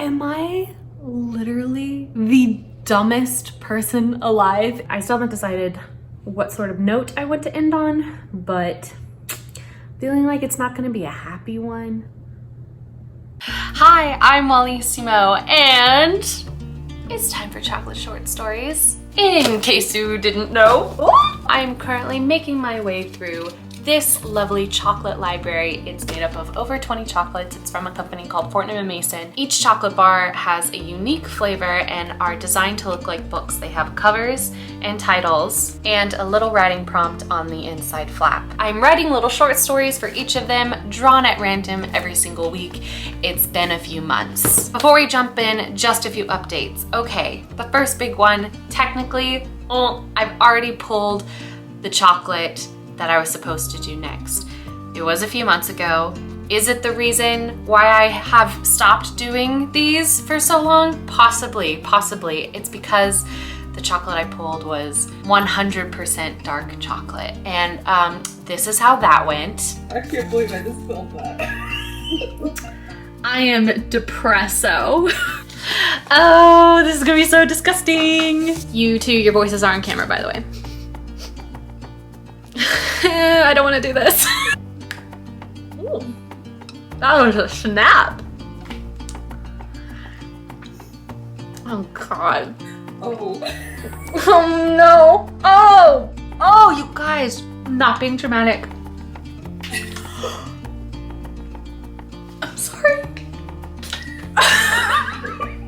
Am I literally the dumbest person alive? I still haven't decided what sort of note I want to end on, but feeling like it's not gonna be a happy one. Hi, I'm Molly Simo, and it's time for chocolate short stories. In case you didn't know, I'm currently making my way through this lovely chocolate library. It's made up of over 20 chocolates. It's from a company called Fortnum Mason. Each chocolate bar has a unique flavor and are designed to look like books. They have covers and titles and a little writing prompt on the inside flap. I'm writing little short stories for each of them, drawn at random every single week. It's been a few months. Before we jump in, just a few updates. Okay, the first big one, technically, I've already pulled the chocolate that I was supposed to do next. It was a few months ago. Is it the reason why I have stopped doing these for so long? Possibly. It's because the chocolate I pulled was 100% dark chocolate. And this is how that went. I can't believe I just spilled that. I am depresso. Oh, this is gonna be so disgusting. You two, your voices are on camera, by the way. I don't want to do this. Ooh, that was a snap. Oh God. Oh. Oh no. Oh, you guys, not being dramatic. I'm sorry.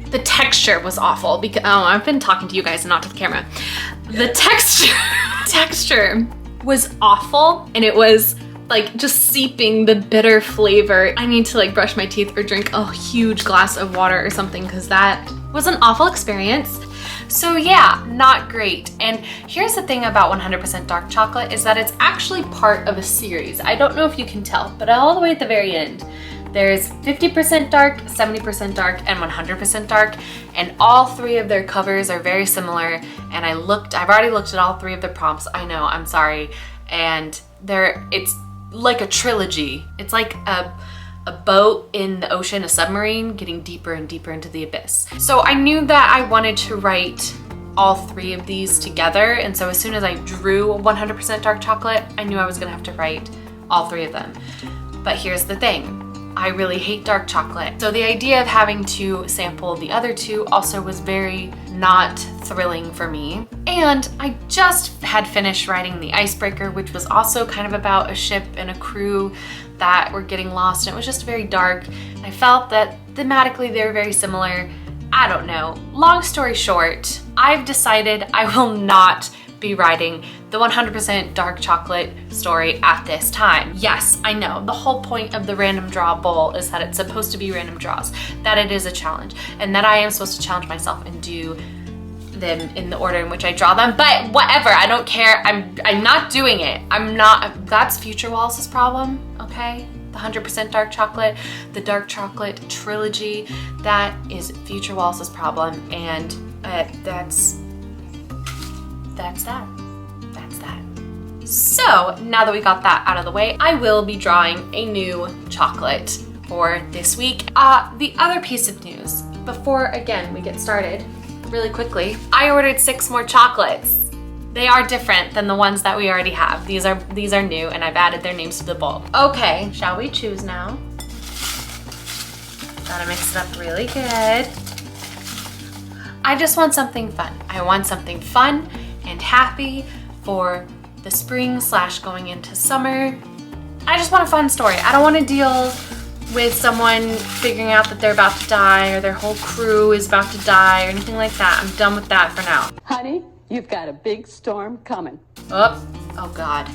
The texture was awful because I've been talking to you guys and not to the camera. The texture was awful, and it was like just seeping the bitter flavor. I need to like brush my teeth or drink a huge glass of water or something because that was an awful experience. So yeah, not great. And here's the thing about 100% dark chocolate is that it's actually part of a series. I don't know if you can tell, but all the way at the very end, there's 50% dark, 70% dark, and 100% dark, and all three of their covers are very similar. And I've already looked at all three of the prompts. I know, I'm sorry. And it's like a trilogy. It's like a boat in the ocean, a submarine, getting deeper and deeper into the abyss. So I knew that I wanted to write all three of these together. And so as soon as I drew 100% dark chocolate, I knew I was gonna have to write all three of them. But here's the thing. I really hate dark chocolate. So the idea of having to sample the other two also was very not thrilling for me. And I just had finished writing the Icebreaker, which was also kind of about a ship and a crew that were getting lost, and it was just very dark. And I felt that thematically they were very similar. I don't know. Long story short, I've decided I will not be writing the 100% dark chocolate story at this time. Yes, I know, the whole point of the random draw bowl is that it's supposed to be random draws, that it is a challenge, and that I am supposed to challenge myself and do them in the order in which I draw them, but whatever, I don't care. I'm not doing it. That's Future Wallace's problem, okay? The 100% dark chocolate, the dark chocolate trilogy, that is Future Wallace's problem, and that's that. So now that we got that out of the way, I will be drawing a new chocolate for this week. The other piece of news, before again we get started, really quickly, I ordered 6 more chocolates. They are different than the ones that we already have. These are new, and I've added their names to the bowl. Okay, shall we choose now? Gotta mix it up really good. I just want something fun. I want something fun and happy for the spring / going into summer. I just want a fun story. I don't want to deal with someone figuring out that they're about to die or their whole crew is about to die or anything like that. I'm done with that for now. Honey, you've got a big storm coming. Oh God.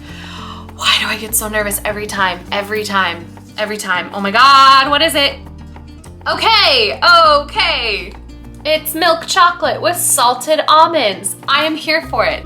Why do I get so nervous every time? Oh my God, what is it? Okay. It's milk chocolate with salted almonds. I am here for it.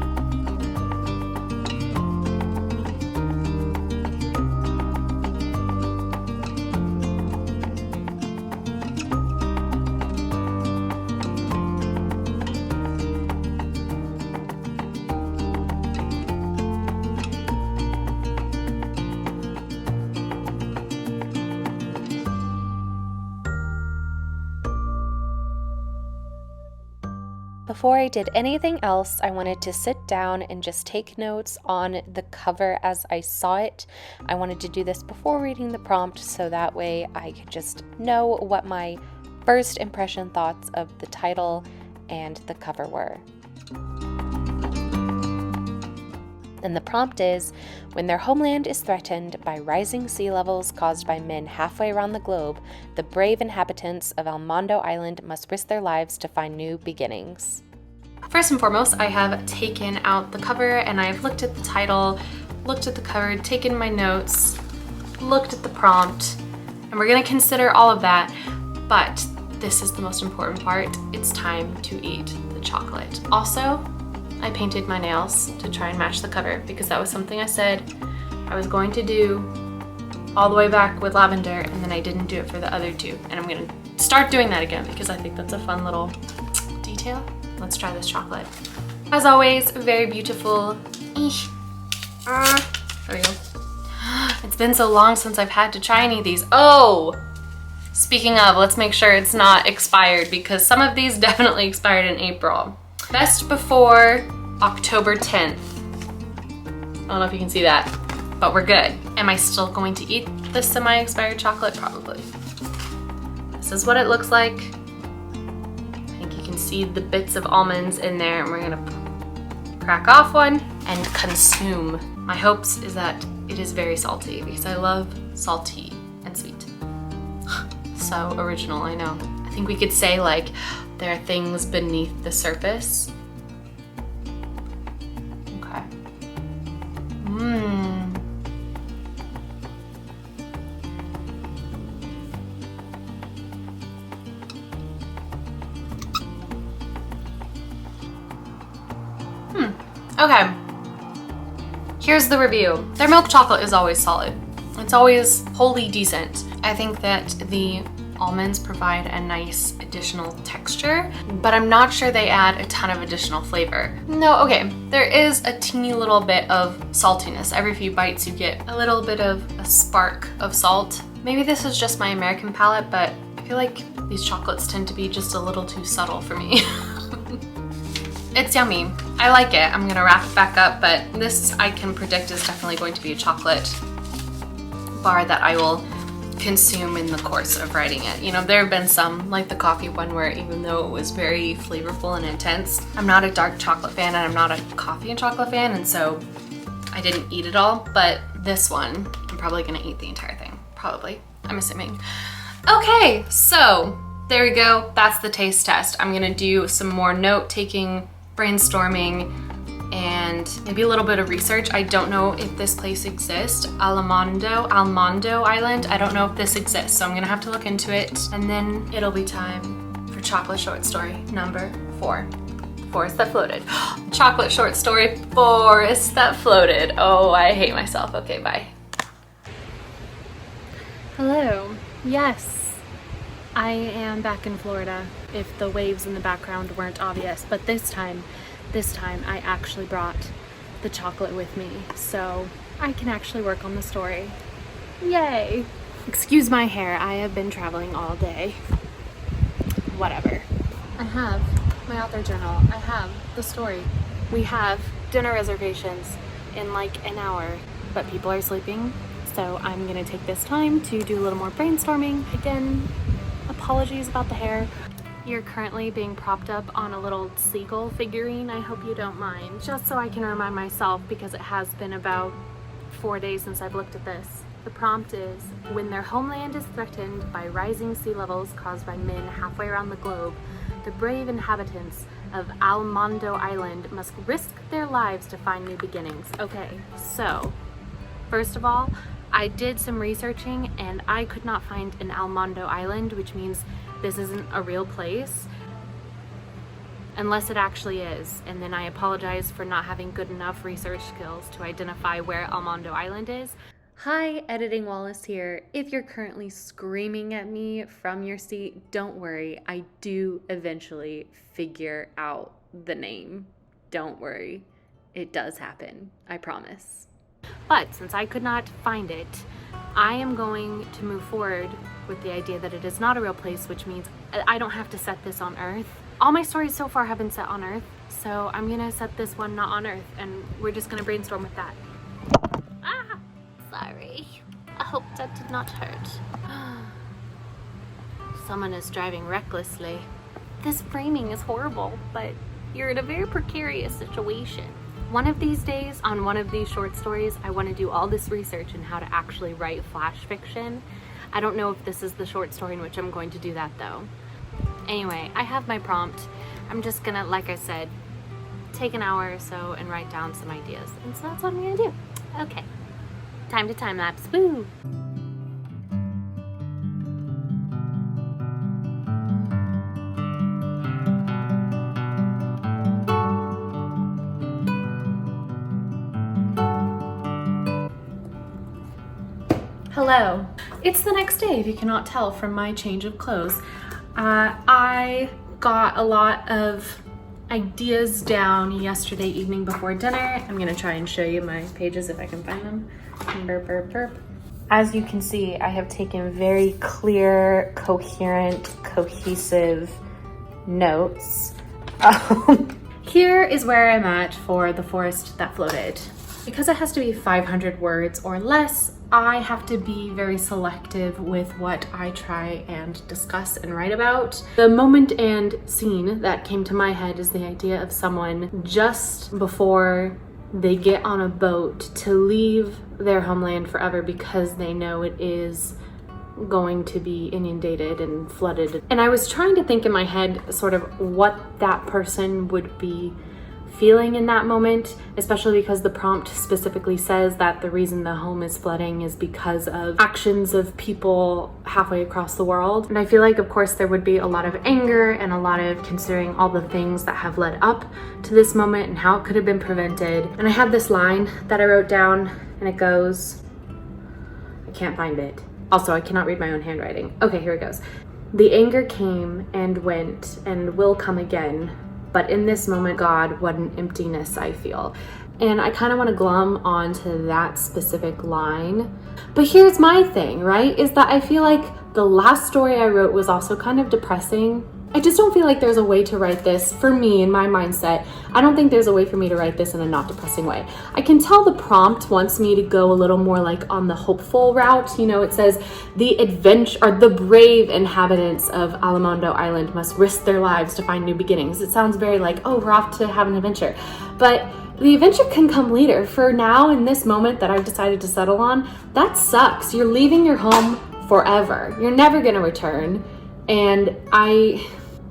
Before I did anything else, I wanted to sit down and just take notes on the cover as I saw it. I wanted to do this before reading the prompt so that way I could just know what my first impression thoughts of the title and the cover were. And the prompt is, when their homeland is threatened by rising sea levels caused by men halfway around the globe, the brave inhabitants of Almondo Island must risk their lives to find new beginnings. First and foremost, I have taken out the cover and I've looked at the title, looked at the cover, taken my notes, looked at the prompt, and we're gonna consider all of that, but this is the most important part. It's time to eat the chocolate. Also, I painted my nails to try and match the cover because that was something I said I was going to do all the way back with lavender, and then I didn't do it for the other two. And I'm gonna start doing that again because I think that's a fun little detail. Let's try this chocolate. As always, very beautiful. Eesh. There we go. It's been so long since I've had to try any of these. Oh! Speaking of, let's make sure it's not expired because some of these definitely expired in April. Best before October 10th. I don't know if you can see that, but we're good. Am I still going to eat the semi-expired chocolate? Probably. This is what it looks like. I think you can see the bits of almonds in there, and we're gonna crack off one and consume. My hopes is that it is very salty because I love salty and sweet. So original, I know. I think we could say like, there are things beneath the surface. Okay. Okay. Here's the review. Their milk chocolate is always solid. It's always wholly decent. I think that the almonds provide a nice additional texture, but I'm not sure they add a ton of additional flavor. No, okay, there is a teeny little bit of saltiness. Every few bites you get a little bit of a spark of salt. Maybe this is just my American palate, but I feel like these chocolates tend to be just a little too subtle for me. It's yummy. I like it. I'm gonna wrap it back up, but this I can predict is definitely going to be a chocolate bar that I will consume in the course of writing it. You know, there have been some, like the coffee one, where even though it was very flavorful and intense, I'm not a dark chocolate fan and I'm not a coffee and chocolate fan, and so I didn't eat it all, but this one, I'm probably gonna eat the entire thing. Probably, I'm assuming. Okay, so there we go. That's the taste test. I'm gonna do some more note-taking, brainstorming, and maybe a little bit of research. I don't know if this place exists. Almondo Island. I don't know if this exists, so I'm gonna have to look into it. And then it'll be time for chocolate short story number 4. Forest that floated. Chocolate short story, Forest that floated. Oh, I hate myself. Okay, bye. Hello. Yes, I am back in Florida, if the waves in the background weren't obvious, but this time I actually brought the chocolate with me, so I can actually work on the story. Yay! Excuse my hair, I have been traveling all day. Whatever. I have my author journal, I have the story. We have dinner reservations in like an hour, but people are sleeping, so I'm gonna take this time to do a little more brainstorming. Again, apologies about the hair. You're currently being propped up on a little seagull figurine. I hope you don't mind. Just so I can remind myself, because it has been about 4 days since I've looked at this. The prompt is, when their homeland is threatened by rising sea levels caused by men halfway around the globe, the brave inhabitants of Almondo Island must risk their lives to find new beginnings. Okay, so first of all, I did some researching and I could not find an Almondo Island, which means this isn't a real place, unless it actually is. And then I apologize for not having good enough research skills to identify where Almondo Island is. Hi, Editing Wallace here. If you're currently screaming at me from your seat, don't worry. I do eventually figure out the name. Don't worry. It does happen. I promise. But since I could not find it, I am going to move forward with the idea that it is not a real place, which means I don't have to set this on Earth. All my stories so far have been set on Earth, so I'm gonna set this one not on Earth, and we're just gonna brainstorm with that. Ah! Sorry. I hope that did not hurt. Someone is driving recklessly. This framing is horrible, but you're in a very precarious situation. One of these days, on one of these short stories, I want to do all this research on how to actually write flash fiction. I don't know if this is the short story in which I'm going to do that though. Anyway, I have my prompt. I'm just gonna, like I said, take an hour or so and write down some ideas. And so that's what I'm gonna do. Okay, time to time lapse, woo! Hello. It's the next day, if you cannot tell from my change of clothes. I got a lot of ideas down yesterday evening before dinner. I'm gonna try and show you my pages if I can find them. Burp, burp, burp. As you can see, I have taken very clear, coherent, cohesive notes. Here is where I'm at for The Forest That Floated. Because it has to be 500 words or less, I have to be very selective with what I try and discuss and write about. The moment and scene that came to my head is the idea of someone just before they get on a boat to leave their homeland forever because they know it is going to be inundated and flooded. And I was trying to think in my head sort of what that person would be feeling in that moment, especially because the prompt specifically says that the reason the home is flooding is because of actions of people halfway across the world. And I feel like, of course, there would be a lot of anger and a lot of considering all the things that have led up to this moment and how it could have been prevented. And I have this line that I wrote down, and it goes, I can't find it. Also, I cannot read my own handwriting. Okay, here it goes. The anger came and went and will come again. But in this moment, God, what an emptiness I feel. And I kind of want to glom onto that specific line. But here's my thing, right? Is that I feel like the last story I wrote was also kind of depressing. I just don't feel like there's a way to write this, for me, in my mindset. I don't think there's a way for me to write this in a not depressing way. I can tell the prompt wants me to go a little more like on the hopeful route. You know, it says the brave inhabitants of Alamondo Island must risk their lives to find new beginnings. It sounds very like, oh, we're off to have an adventure. But the adventure can come later. For now, in this moment that I've decided to settle on, that sucks. You're leaving your home forever. You're never gonna return. And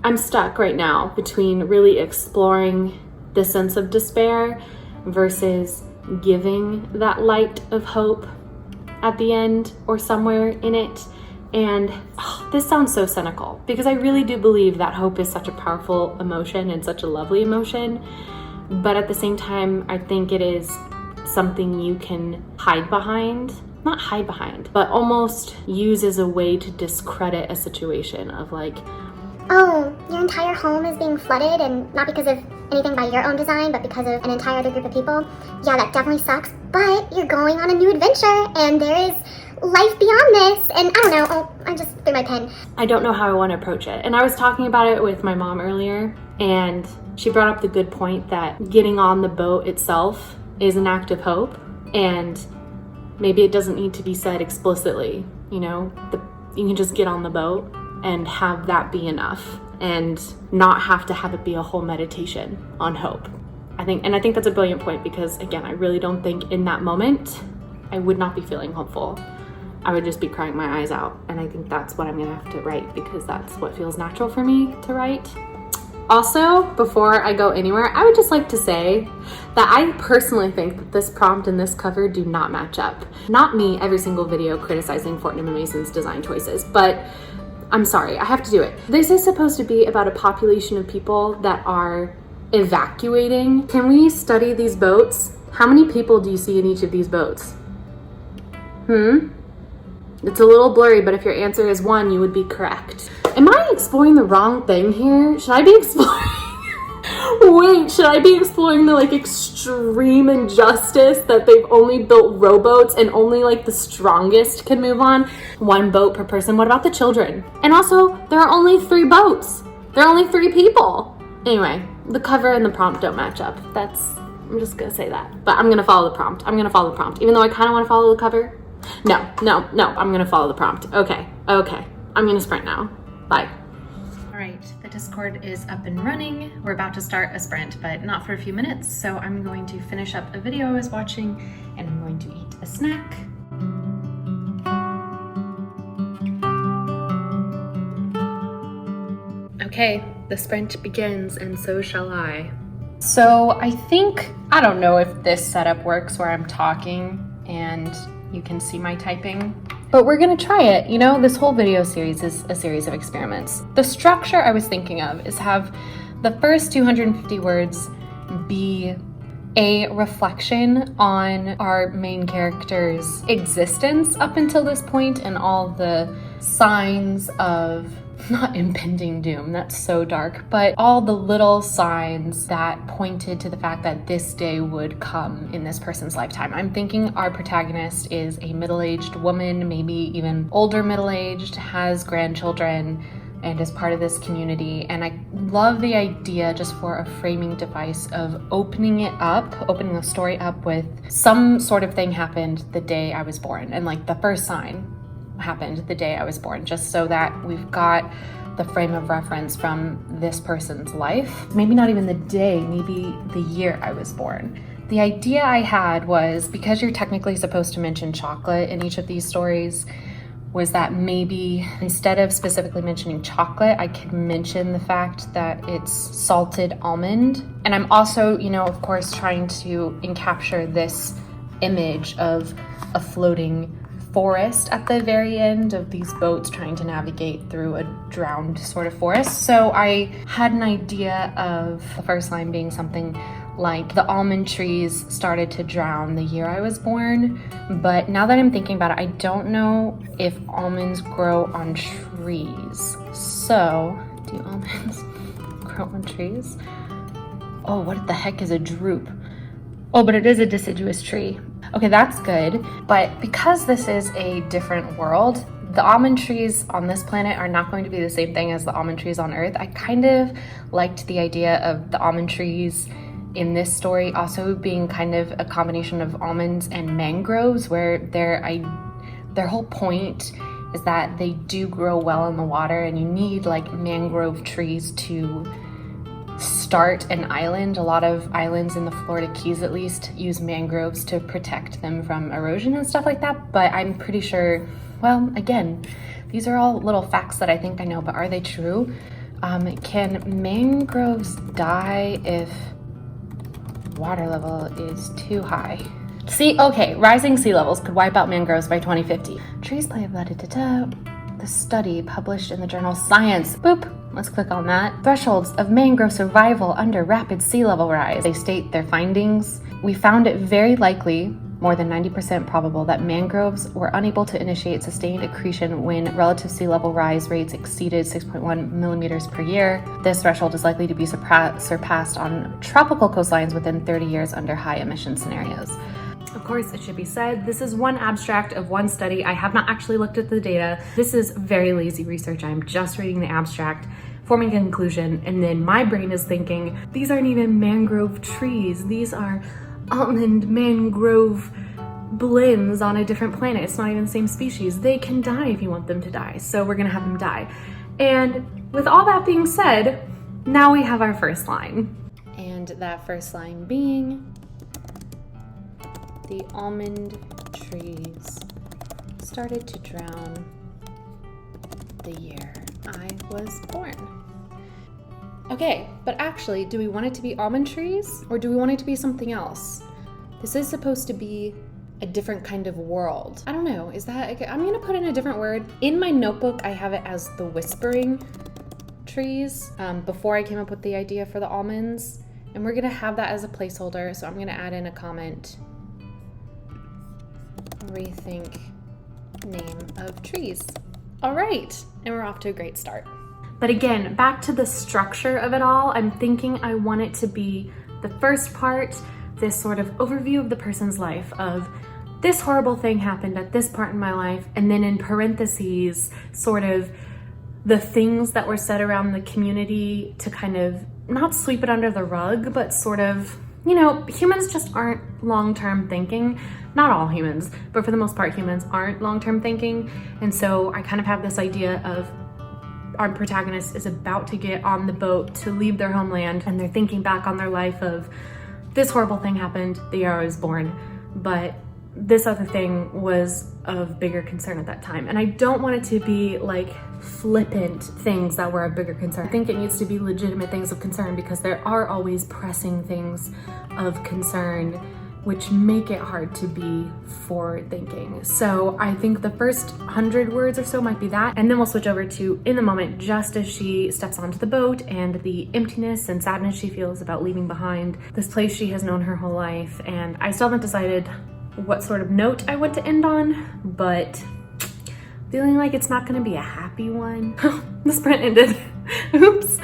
I'm stuck right now between really exploring the sense of despair versus giving that light of hope at the end or somewhere in it. And this sounds so cynical because I really do believe that hope is such a powerful emotion and such a lovely emotion. But at the same time, I think it is something you can hide behind. Not hide behind, but almost use as a way to discredit a situation of like, oh, your entire home is being flooded, and not because of anything by your own design, but because of an entire other group of people. Yeah, that definitely sucks, but you're going on a new adventure, and there is life beyond this, and I don't know, oh, I just threw my pen. I don't know how I want to approach it. And I was talking about it with my mom earlier, and she brought up the good point that getting on the boat itself is an act of hope, and maybe it doesn't need to be said explicitly, you know? You can just get on the boat and have that be enough and not have to have it be a whole meditation on hope. I think that's a brilliant point because, again, I really don't think in that moment I would not be feeling hopeful. I would just be crying my eyes out. And I think that's what I'm gonna have to write because that's what feels natural for me to write. Also, before I go anywhere, I would just like to say that I personally think that this prompt and this cover do not match up. Not me every single video criticizing Fortnum Mason's design choices, but I'm sorry, I have to do it. This is supposed to be about a population of people that are evacuating. Can we study these boats? How many people do you see in each of these boats? It's a little blurry, but if your answer is 1, you would be correct. Am I exploring the wrong thing here? Should I be exploring? Wait, should I be exploring the like extreme injustice that they've only built rowboats and only like the strongest can move on? 1 boat per person. What about the children? And also, there are only 3 boats. There are only 3 people. Anyway, the cover and the prompt don't match up. I'm just gonna say that. But I'm gonna follow the prompt. I'm gonna follow the prompt. Even though I kind of want to follow the cover. No. I'm gonna follow the prompt. Okay. I'm gonna sprint now. Bye. All right, the Discord is up and running. We're about to start a sprint, but not for a few minutes. So I'm going to finish up a video I was watching and I'm going to eat a snack. Okay, the sprint begins and so shall I. So I don't know if this setup works where I'm talking and you can see my typing, but we're gonna try it. You know, this whole video series is a series of experiments. The structure I was thinking of is have the first 250 words be a reflection on our main character's existence up until this point and all the signs of not impending doom, that's so dark, but all the little signs that pointed to the fact that this day would come in this person's lifetime. I'm thinking our protagonist is a middle-aged woman, maybe even older middle-aged, has grandchildren, and is part of this community. And I love the idea, just for a framing device, of opening the story up with some sort of thing happened the day I was born, and like the first sign happened the day I was born, just so that we've got the frame of reference from this person's life. Maybe not even the day, maybe the year I was born. The idea I had was, because you're technically supposed to mention chocolate in each of these stories, was that maybe instead of specifically mentioning chocolate, I could mention the fact that it's salted almond. And I'm also, of course, trying to encapture this image of a floating forest at the very end of these boats trying to navigate through a drowned sort of forest. So I had an idea of the first line being something like, the almond trees started to drown the year I was born. But now that I'm thinking about it, I don't know if almonds grow on trees. So, do almonds grow on trees? Oh, what the heck is a drupe? Oh, but it is a deciduous tree. Okay, that's good. But because this is a different world, the almond trees on this planet are not going to be the same thing as the almond trees on Earth. I kind of liked the idea of the almond trees in this story also being kind of a combination of almonds and mangroves, where their whole point is that they do grow well in the water, and you need like mangrove trees to start an island. A lot of islands in the Florida Keys, at least, use mangroves to protect them from erosion and stuff like that. But I'm pretty sure, well, again, these are all little facts that I think I know, but are they true? Can mangroves die if water level is too high? Rising sea levels could wipe out mangroves by 2050. Trees play the study published in the journal Science. Boop. Let's click on that. Thresholds of mangrove survival under rapid sea level rise. They state their findings. We found it very likely, more than 90% probable, that mangroves were unable to initiate sustained accretion when relative sea level rise rates exceeded 6.1 millimeters per year. This threshold is likely to be surpassed on tropical coastlines within 30 years under high emission scenarios. Of course, it should be said, this is one abstract of one study. I have not actually looked at the data. This is very lazy research. I'm just reading the abstract, forming a conclusion, and then my brain is thinking, these aren't even mangrove trees. These are almond mangrove blends on a different planet. It's not even the same species. They can die if you want them to die, so we're gonna have them die. And with all that being said, now we have our first line. And that first line being, the almond trees started to drown the year I was born. Okay, but actually, do we want it to be almond trees, or do we want it to be something else? This is supposed to be a different kind of world. I don't know, I'm gonna put in a different word. In my notebook, I have it as the whispering trees, before I came up with the idea for the almonds, and we're gonna have that as a placeholder, so I'm gonna add in a comment. Rethink name of trees. All right, and we're off to a great start. But again, back to the structure of it all, I'm thinking I want it to be the first part, this sort of overview of the person's life of this horrible thing happened at this part in my life, and then in parentheses, sort of the things that were said around the community to kind of not sweep it under the rug, but sort of, you know, humans just aren't long-term thinking. Not all humans, but for the most part, humans aren't long-term thinking. And so I kind of have this idea of our protagonist is about to get on the boat to leave their homeland, and they're thinking back on their life of this horrible thing happened the year I was born, but this other thing was of bigger concern at that time. And I don't want it to be like flippant things that were of bigger concern. I think it needs to be legitimate things of concern, because there are always pressing things of concern which make it hard to be forward thinking. So I think the first 100 words or so might be that, and then we'll switch over to in the moment, just as she steps onto the boat and the emptiness and sadness she feels about leaving behind this place she has known her whole life. And I still haven't decided what sort of note I want to end on, but feeling like it's not gonna be a happy one. The sprint ended. Oops.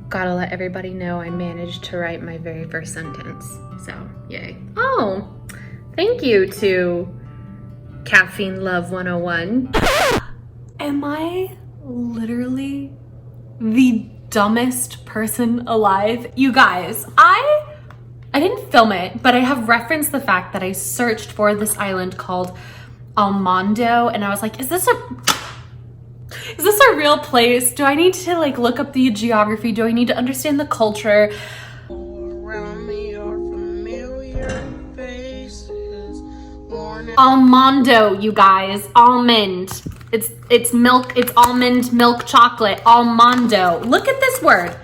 Gotta let everybody know I managed to write my very first sentence, so yay. Oh, thank you to Caffeine Love 101. Am I literally the dumbest person alive? You guys, I didn't film it, but I have referenced the fact that I searched for this island called Almondo, and I was like, is this a real place? Do I need to like look up the geography? Do I need to understand the culture? Almondo, you guys, almond. It's milk, it's almond milk chocolate, almondo. Look at this word.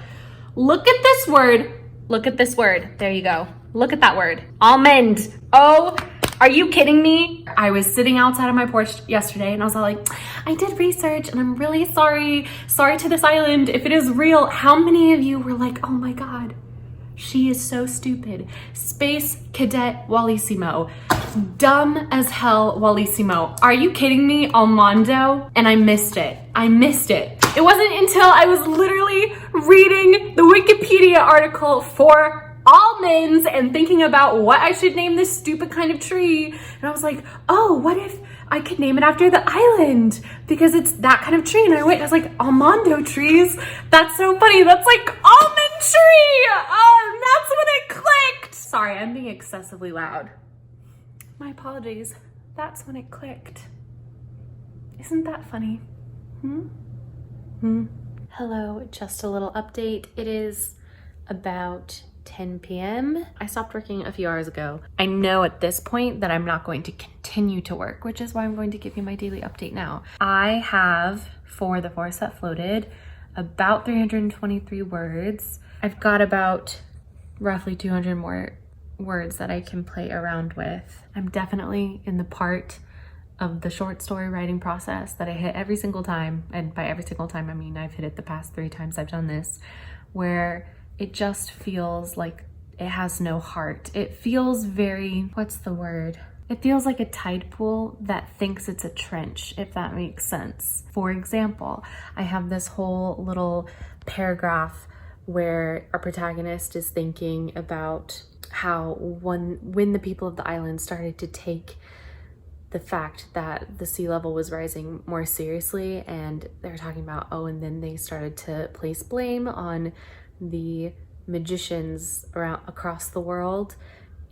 Look at this word. Look at this word. There you go. Look at that word. Almond. Oh, are you kidding me? I was sitting outside on my porch yesterday and I was all like, I did research and I'm really sorry. Sorry to this island if it is real. How many of you were like, oh my God, she is so stupid. Space Cadet Wallissimo. Dumb as hell Wallissimo. Are you kidding me? Almondo? And I missed it. I missed it. It wasn't until I was literally reading the Wikipedia article for almonds and thinking about what I should name this stupid kind of tree. And I was like, oh, what if I could name it after the island? Because it's that kind of tree. And I went and I was like, almondo trees? That's so funny. That's like almond tree. That's when it clicked. Sorry, I'm being excessively loud. My apologies. That's when it clicked. Isn't that funny? Hello, just a little update. It is about 10 p.m. I stopped working a few hours ago. I know at this point that I'm not going to continue to work, which is why I'm going to give you my daily update now. I have, for the forest that floated, about 323 words. I've got about roughly 200 more words that I can play around with. I'm definitely in the part of the short story writing process that I hit every single time, and by every single time I mean I've hit it the past 3 times I've done this, where it just feels like it has no heart. It feels very, what's the word? It feels like a tide pool that thinks it's a trench, if that makes sense. For example, I have this whole little paragraph where our protagonist is thinking about how when the people of the island started to take the fact that the sea level was rising more seriously, and they're talking about, oh, and then they started to place blame on the magicians across the world,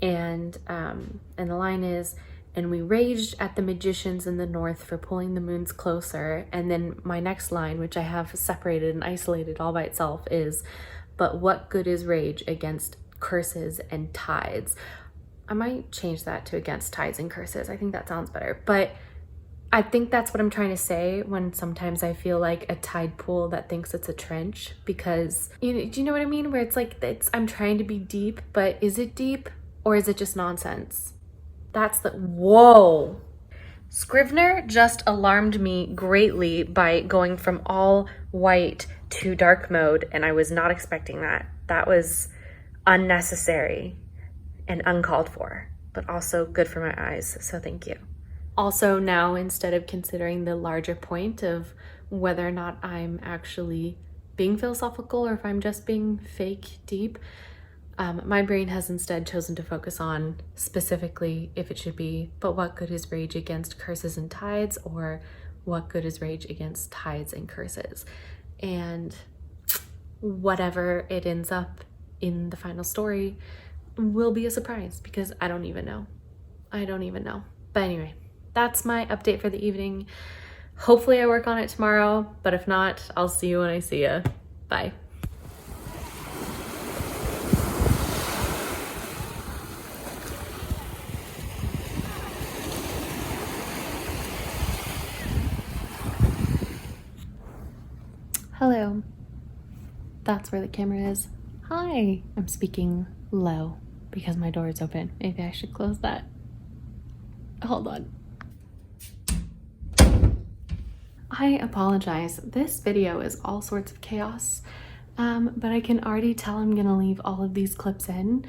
and the line is, and we raged at the magicians in the north for pulling the moons closer. And then my next line, which I have separated and isolated all by itself, is, but what good is rage against curses and tides? I might change that to against tides and curses. I think that sounds better. But I think that's what I'm trying to say when sometimes I feel like a tide pool that thinks it's a trench, because do you know what I mean? Where it's like, I'm trying to be deep, but is it deep or is it just nonsense? That's the, whoa. Scrivener just alarmed me greatly by going from all white to dark mode, and I was not expecting that. That was unnecessary and uncalled for, but also good for my eyes, so thank you. Also now, instead of considering the larger point of whether or not I'm actually being philosophical or if I'm just being fake deep. My brain has instead chosen to focus on specifically if it should be, but what good is rage against curses and tides, or what good is rage against tides and curses? And whatever it ends up in the final story will be a surprise because I don't even know. But anyway, that's my update for the evening. Hopefully I work on it tomorrow, but if not, I'll see you when I see you. Bye. Hello. That's where the camera is. Hi. I'm speaking low because my door is open. Maybe I should close that. Hold on. I apologize. This video is all sorts of chaos, but I can already tell I'm gonna leave all of these clips in.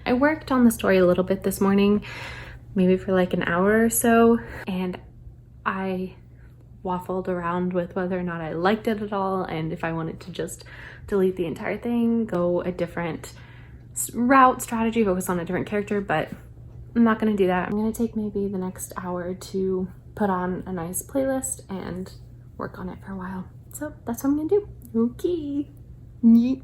I worked on the story a little bit this morning, maybe for like an hour or so, and I waffled around with whether or not I liked it at all and if I wanted to just delete the entire thing, go a different route, strategy, focus on a different character, but I'm not gonna do that. I'm gonna take maybe the next hour to put on a nice playlist and work on it for a while. So that's what I'm gonna do. Okay. Yeet.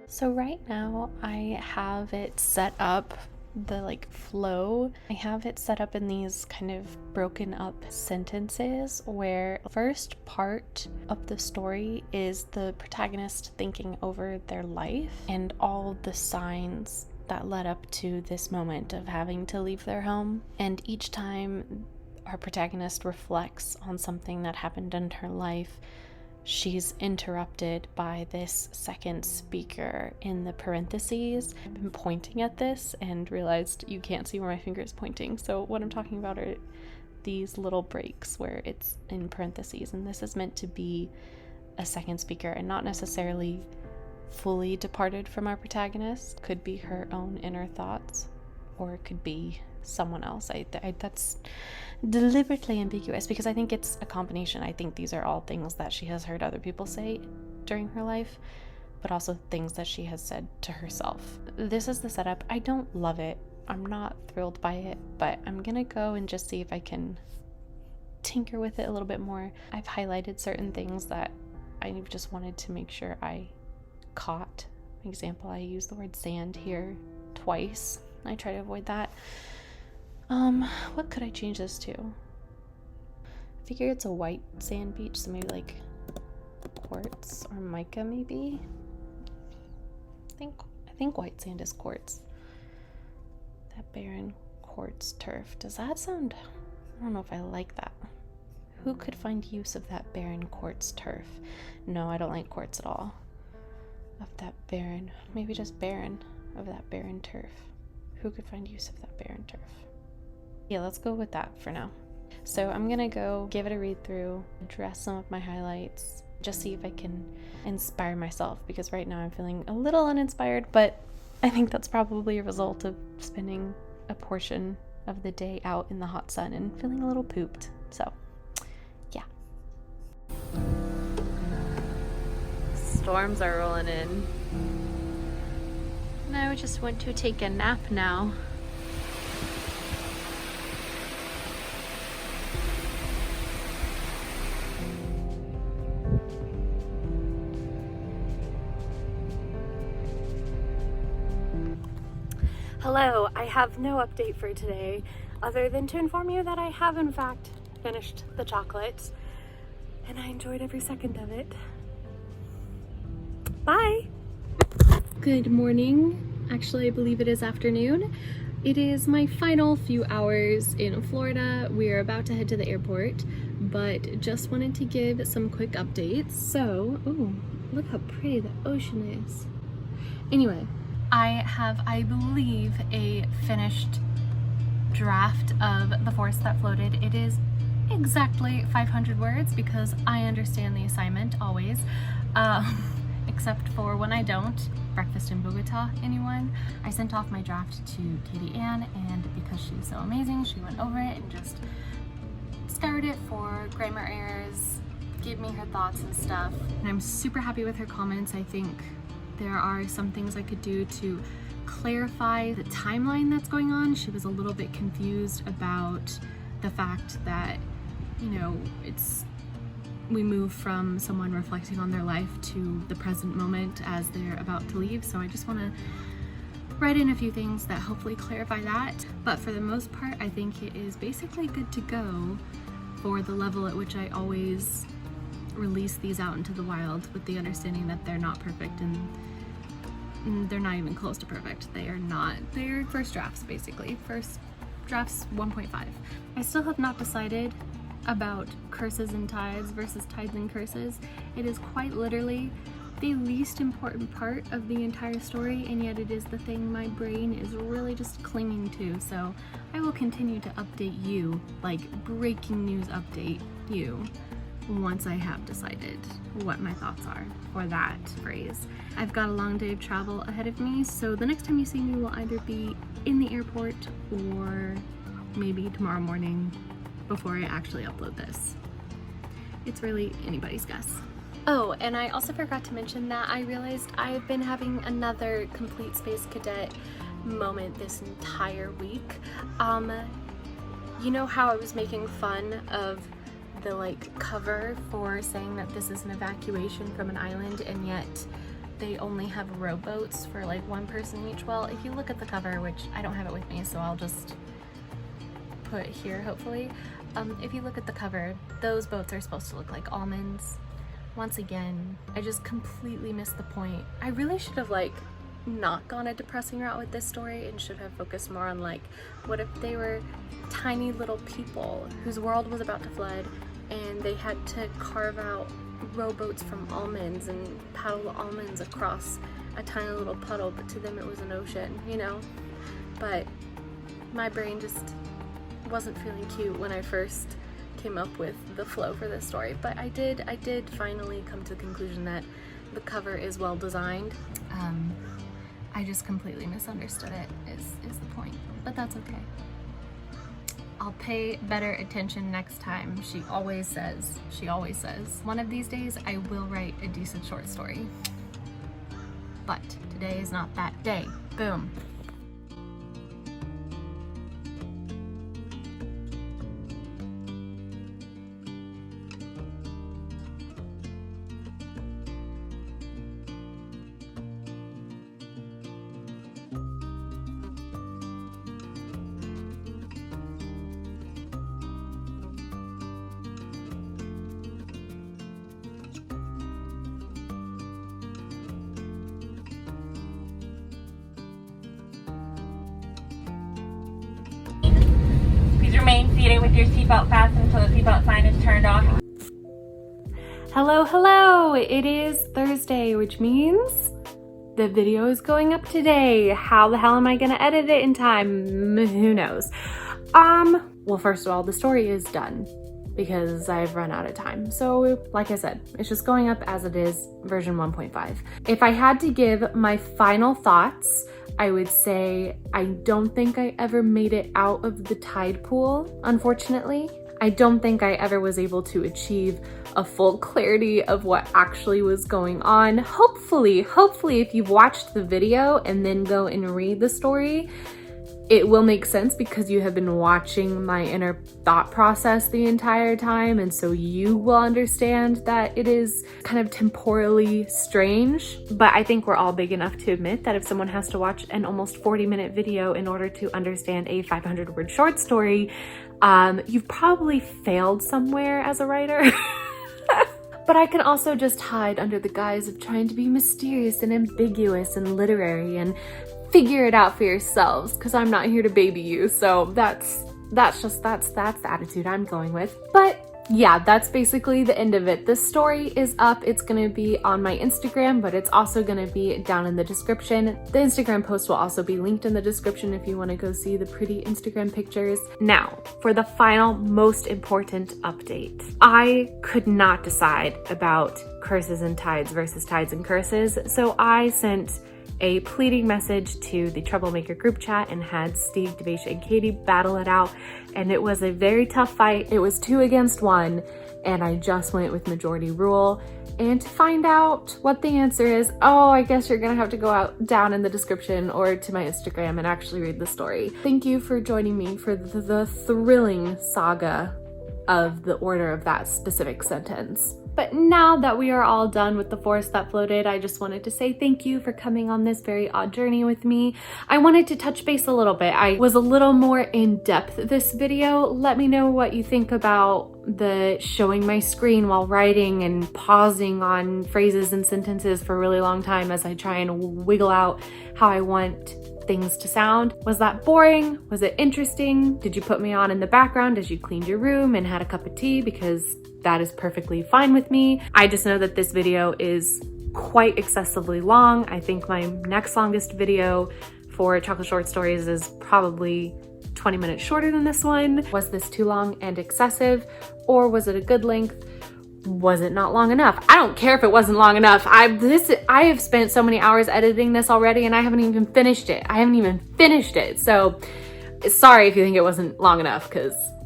So right now I have it set up, the like flow. I have it set up in these kind of broken up sentences where the first part of the story is the protagonist thinking over their life and all the signs that led up to this moment of having to leave their home. And each time our protagonist reflects on something that happened in her life, she's interrupted by this second speaker in the parentheses. I've been pointing at this and realized you can't see where my finger is pointing. So what I'm talking about are these little breaks where it's in parentheses, and this is meant to be a second speaker and not necessarily fully departed from our protagonist. Could be her own inner thoughts, or it could be someone else. That's deliberately ambiguous because I think it's a combination. I think these are all things that she has heard other people say during her life, but also things that she has said to herself. This is the setup. I don't love it. I'm not thrilled by it, but I'm gonna go and just see if I can tinker with it a little bit more. I've highlighted certain things that I just wanted to make sure I caught. For example, I use the word sand here twice. I try to avoid that. What could I change this to? I figure it's a white sand beach, so maybe like quartz or mica maybe? I think white sand is quartz. That barren quartz turf. Does that sound... I don't know if I like that. Who could find use of that barren quartz turf? No, I don't like quartz at all. Of that barren, maybe just barren, of that barren turf. Who could find use of that barren turf? Yeah, let's go with that for now. So I'm gonna go give it a read through, address some of my highlights, just see if I can inspire myself, because right now I'm feeling a little uninspired, but I think that's probably a result of spending a portion of the day out in the hot sun and feeling a little pooped. So, yeah. Storms are rolling in. And I just want to take a nap now. Hello, I have no update for today other than to inform you that I have in fact finished the chocolate and I enjoyed every second of it. Bye! Good morning. Actually, I believe it is afternoon. It is my final few hours in Florida. We are about to head to the airport, but just wanted to give some quick updates. So, ooh, look how pretty the ocean is. Anyway, I have, I believe, a finished draft of The Force That Floated. It is exactly 500 words because I understand the assignment always. except for when I don't. Breakfast in Bogota, anyone? I sent off my draft to Katie Ann, and because she's so amazing, she went over it and just scoured it for grammar errors, gave me her thoughts and stuff. And I'm super happy with her comments. I think there are some things I could do to clarify the timeline that's going on. She was a little bit confused about the fact that, you know, we move from someone reflecting on their life to the present moment as they're about to leave. So I just want to write in a few things that hopefully clarify that. But for the most part, I think it is basically good to go for the level at which I always release these out into the wild, with the understanding that they're not perfect, and they're not even close to perfect. They are not. They're first drafts, basically. First drafts 1.5. I still have not decided about curses and tithes versus tithes and curses. It is quite literally the least important part of the entire story, and yet it is the thing my brain is really just clinging to. So I will continue to update you, like breaking news update you, once I have decided what my thoughts are for that phrase. I've got a long day of travel ahead of me, so the next time you see me will either be in the airport or maybe tomorrow morning before I actually upload this. It's really anybody's guess. Oh, and I also forgot to mention that I realized I've been having another Complete Space Cadet moment this entire week. You know how I was making fun of the cover for saying that this is an evacuation from an island, and yet they only have rowboats for one person each? Well, if you look at the cover, which I don't have it with me, so I'll just put it here hopefully. If you look at the cover, those boats are supposed to look like almonds. Once again, I just completely missed the point. I really should have not gone a depressing route with this story and should have focused more on what if they were tiny little people whose world was about to flood and they had to carve out rowboats from almonds and paddle the almonds across a tiny little puddle, but to them it was an ocean, you know? But my brain just wasn't feeling cute when I first came up with the flow for this story. But I did finally come to the conclusion that the cover is well designed. I just completely misunderstood it is the point, but that's okay. I'll pay better attention next time. She always says. One of these days I will write a decent short story. But today is not that day. Boom. Remain seated with your seatbelt fastened until the seatbelt sign is turned off. Hello! It is Thursday, which means the video is going up today. How the hell am I gonna edit it in time? Who knows? Well, first of all, the story is done because I've run out of time. So like I said, it's just going up as it is, version 1.5. If I had to give my final thoughts, I would say I don't think I ever made it out of the tide pool, unfortunately. I don't think I ever was able to achieve a full clarity of what actually was going on. Hopefully, if you've watched the video and then go and read the story, it will make sense because you have been watching my inner thought process the entire time, and so you will understand that it is kind of temporally strange. But I think we're all big enough to admit that if someone has to watch an almost 40-minute video in order to understand a 500-word short story, you've probably failed somewhere as a writer. But I can also just hide under the guise of trying to be mysterious and ambiguous and literary and figure it out for yourselves, because I'm not here to baby you. So that's the attitude I'm going with. But yeah, that's basically the end of it. This story is up. It's gonna be on my Instagram, but it's also gonna be down in the description. The Instagram post will also be linked in the description if you wanna go see the pretty Instagram pictures. Now, for the final, most important update. I could not decide about curses and tides versus tides and curses, so I sent a pleading message to the Troublemaker group chat and had Steve, Devasia, and Katie battle it out. And it was a very tough fight. It was 2 against 1, and I just went with majority rule. And to find out what the answer is, oh, I guess you're gonna have to go down in the description or to my Instagram and actually read the story. Thank you for joining me for the thrilling saga of the order of that specific sentence. But now that we are all done with the forest that floated, I just wanted to say thank you for coming on this very odd journey with me. I wanted to touch base a little bit. I was a little more in depth this video. Let me know what you think about the showing my screen while writing and pausing on phrases and sentences for a really long time as I try and wiggle out how I want things to sound. Was that boring? Was it interesting? Did you put me on in the background as you cleaned your room and had a cup of tea? Because that is perfectly fine with me. I just know that this video is quite excessively long. I think my next longest video for chocolate short stories is probably 20 minutes shorter than this one. Was this too long and excessive, or was it a good length? Was it not long enough? I don't care if it wasn't long enough. I have spent so many hours editing this already and I haven't even finished it. So sorry if you think it wasn't long enough,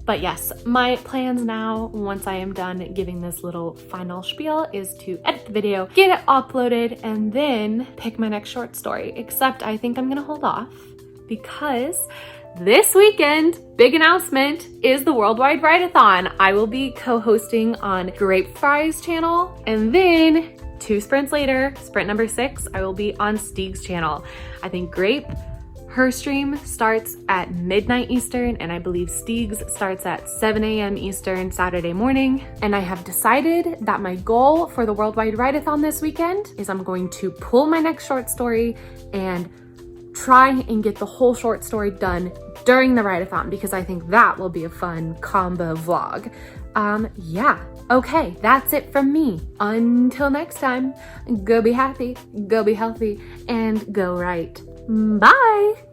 but yes, my plans now, once I am done giving this little final spiel, is to edit the video, get it uploaded, and then pick my next short story. Except I think I'm gonna hold off because this weekend, big announcement, is the Worldwide Write-a-thon. I will be co-hosting on Grape Fry's channel, and then 2 sprints later, sprint number 6, I will be on Steeg's channel. I think Grape, her stream starts at midnight Eastern, and I believe Steeg's starts at 7 a.m. Eastern Saturday morning. And I have decided that my goal for the Worldwide Write-a-thon this weekend is I'm going to pull my next short story and try and get the whole short story done during the write-a-thon, because I think that will be a fun combo vlog. Yeah, okay, that's it from me. Until next time, go be happy, go be healthy, and go write. Bye!